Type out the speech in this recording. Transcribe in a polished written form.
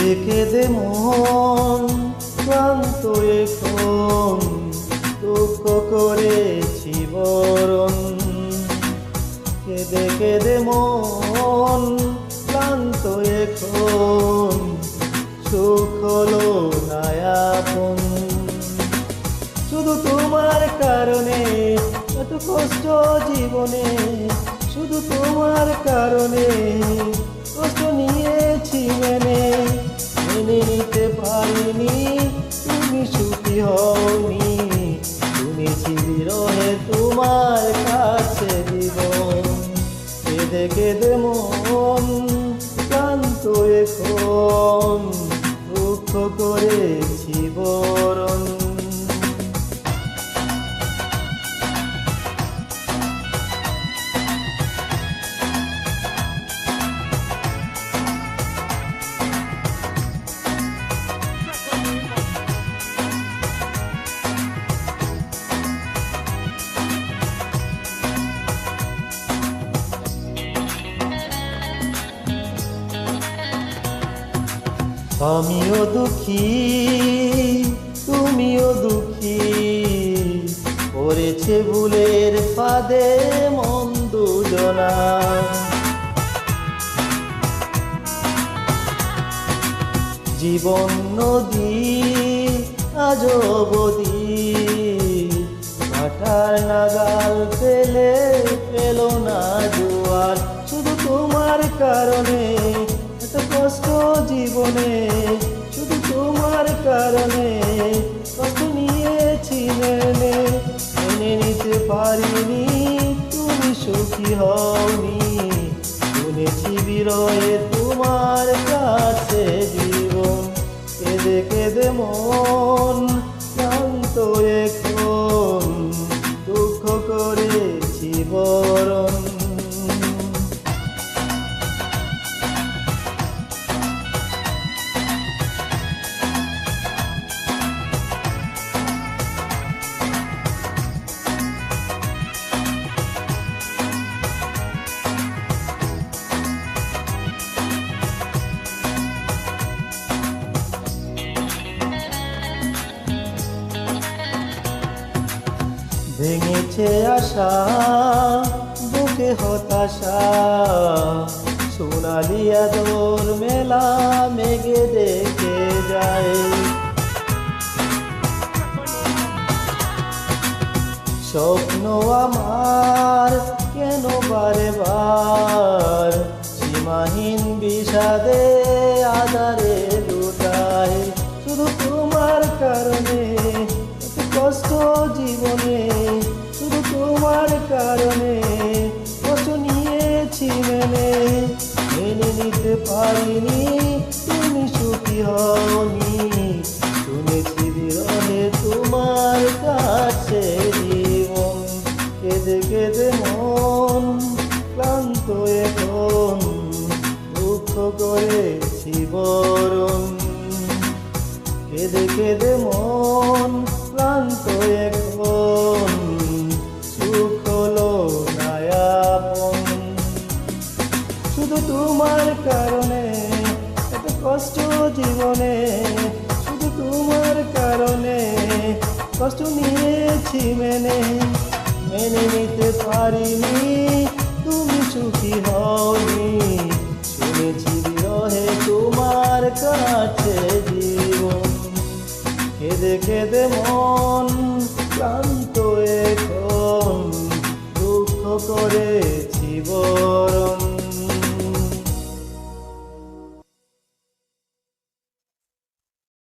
কেঁদে কেঁদে মন ক্লান্ত এখন, দুঃখ করেছি বরণ। কেঁদে কেঁদে মন ক্লান্ত এখন, সুখ হলো না আপন। শুধু তোমার কারণে এত কষ্ট জীবনে, শুধু তোমার কারণে কষ্ট নিয়েছি মেনে নিতে পারিনি তুমি সুখী হওনি। শুনেছি বিরহে তোমার কাছে জীবন, কেঁদে কেঁদে মন ক্লান্ত এখন, দুঃখ করেছি বরণ। আমিও দুঃখী তুমিও দুঃখী, পড়েছে ভুলের ফাঁদে মন দুজনা। জীবন নদী আজ অবধি ভাটার নাগাল পেলে পেল না জোয়ার। শুধু তোমার কারণে এত কষ্ট জীবনে, শুধু তোমার কারণে কষ্ট নিয়েছি মেনে নিতে পারিনি তুমি সুখী হওনি। শুনেছি বিরহে তোমার কাছে জীবন, কেঁদে কেঁদে মন ক্লান্ত এখন, দুঃখ করেছি বরণ। ভেঙেছে আশা বুকে হতাশা, সোনালি আদর মেলা মেঘে দেখে যায়। স্বপ্ন আমার কেন বারে বার সীমাহীন বিষাদে আধারে লুটায়। শুধু তোমার কারণে কষ্ট জীবনে, শুধু তোমার কারণে কষ্ট নিয়েছি মেনে নিতে পারিনি তুমি সুখী হওনি। শুনেছি বিরহে তোমার কাছে জীবন, কেঁদে কেঁদে মন ক্লান্ত এখন, দুঃখ করেছি বরণ। কেঁদে কেঁদে মন ক্লান্ত এখন, সুখ হলো না আপন। শুধু তোমার কারণে এত কষ্ট জীবনে, শুধু তোমার কারণে কষ্ট নিয়েছি মেনে নিতে পারিনি তুমি সুখী হওনি। শুনেছি বিরহে তোমার কাছে জীবন, কেঁদে কেঁদে মন